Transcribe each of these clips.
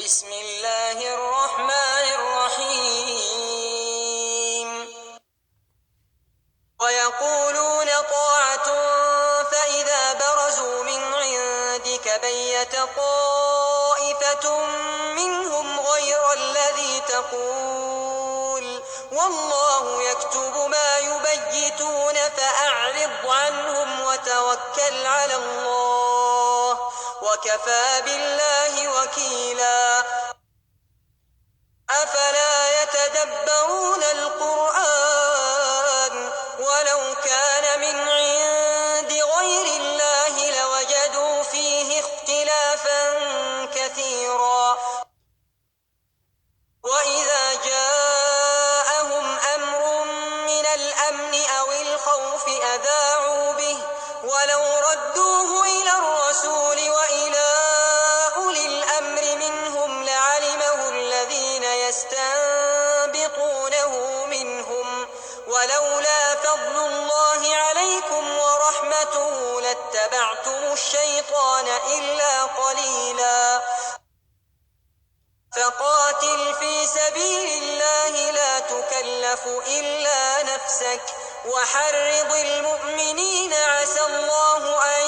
بسم الله الرحمن الرحيم ويقولون طاعة فإذا برزوا من عندك بيت طائفة منهم غير الذي تقول والله يكتب ما يبيتون فأعرض عنهم وتوكل على الله وكفى بالله وكيلا أفلا يتدبرون القرآن ولو كان من عند غير الله لوجدوا فيه اختلافا كثيرا وإذا جاءهم أمر من الأمن أو الخوف أذاعوا به ولو ردوه إلى الرسول وإلى أولي الأمر منهم لعلمه الذين يستنبطونه منهم ولولا فضل الله عليكم ورحمته لاتبعتم الشيطان إلا قليلا فقاتل في سبيل الله لا تكلف إلا نفسك وحرض المؤمنين عسى الله أن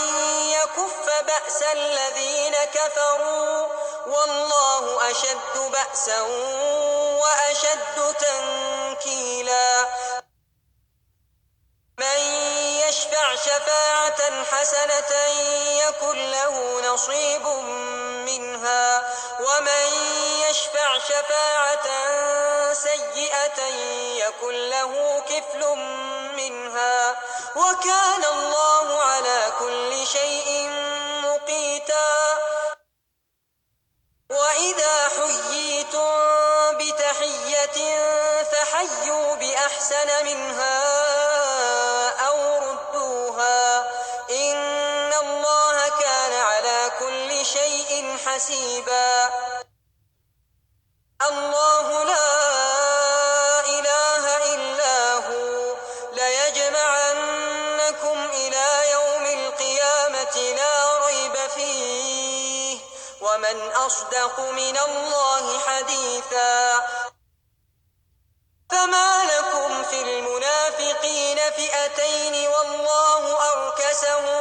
يكف بأس الذين كفروا والله أشد بأسا وأشد تنكيلا من يشفع شفاعة حسنة يكن له نصيب منها ومن يشفع شفاعة سيئة يكن له كفل منها وكان الله على كل شيء مقيتا وإذا حييتم بتحية فحيوا بأحسن منها أو ردوها إن الله كان على كل شيء حسيبا الله لا إله إلا هو ليجمعنكم إلى يوم القيامة لا ريب فيه ومن أصدق من الله حديثا فما لكم في المنافقين فئتين والله أركسهم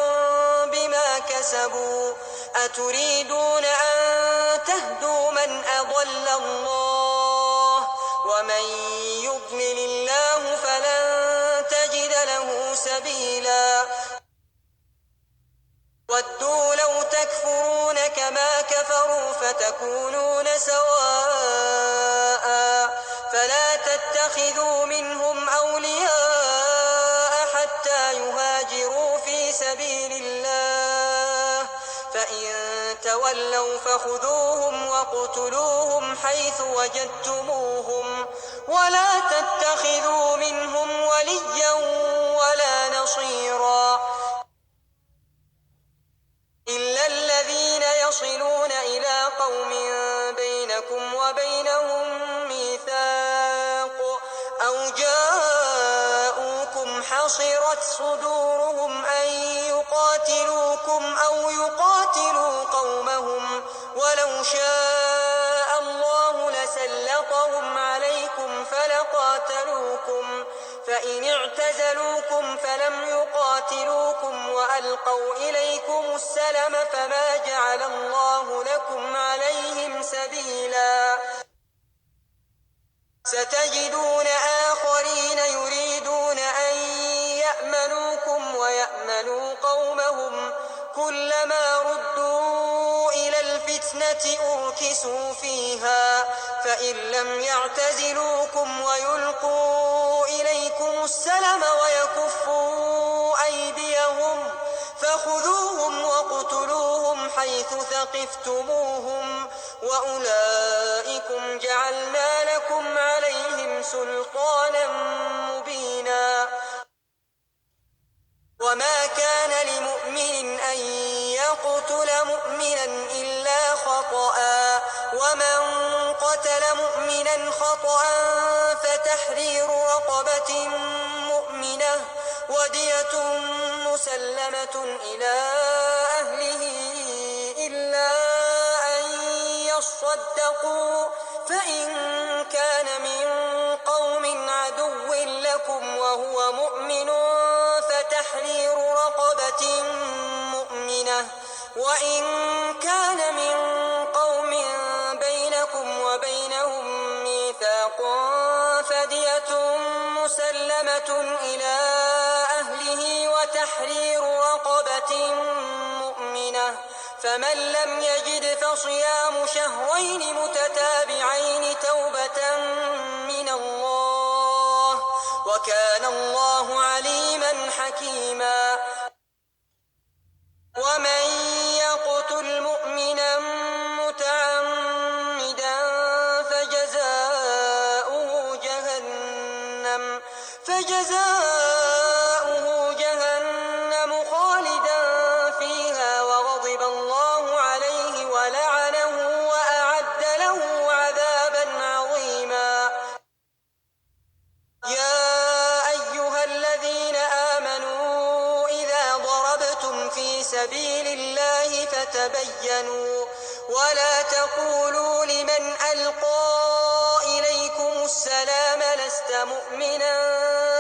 بما كسبوا أتريدون أن تهدوا من أضل الله ومن يضلل الله فلن تجد له سبيلا ودوا لو تكفرون كما كفروا فتكونون سواء فلا تتخذوا منهم أولياء حتى يهاجروا في سبيل الله فإن تولوا فخذوهم واقتلوهم حيث وجدتموهم ولا تتخذوا منهم وليا ولا نصيرا إلا الذين يصلون إلى قوم بينكم وبينهم ميثاق أو جاءوكم حصرت صدورهم أن يقاتلوكم أو يقاتلوا قومهم ولو شاء الله لسلطهم عليكم فلقاتلوكم فإن اعتزلوكم فلم يقاتلوكم وألقوا إليكم السلم فما جعل الله لكم عليهم سبيلا ستجدون آخرين يريدون أن يأمنوكم ويأمنوا قومهم كلما ردوا إلى الفتنة أركسوا فيها فإن لم يعتزلوكم ويلقوا إليكم السلم ويكفوا أيديهم فخذوهم واقتلوهم حيث ثقفتموهم وأولئكم جعلنا لكم عليهم سلطانا مبينا وما كان لمؤمن أن يقتل مؤمنا إلا خطأ ومن قتل مؤمنا خطأ فتحرير رقبة مؤمنة ودية مسلمة إلى أهله إلا أن يصدقوا فإن كان من قوم عدو لكم وهو مؤمن فتحرير رقبة مؤمنة وإن كان من قوم بينكم وبينهم ميثاق فدية مسلمة إلى أهله وتحرير رقبة مؤمنة فمن لم يجد فصيام شهرين متتابعين توبة من الله وكان الله عليما حكيما ومن يقتل مؤمنا متعمدا فجزاؤه جهنم خالدا فيها وغضب الله عليه ولعنه وأعد له عذابا عظيما يا أيها الذين آمنوا إذا ضربتم في سبيل الله فتبينوا ولا تقولوا لمن ألقى إليكم السلام لست مؤمنا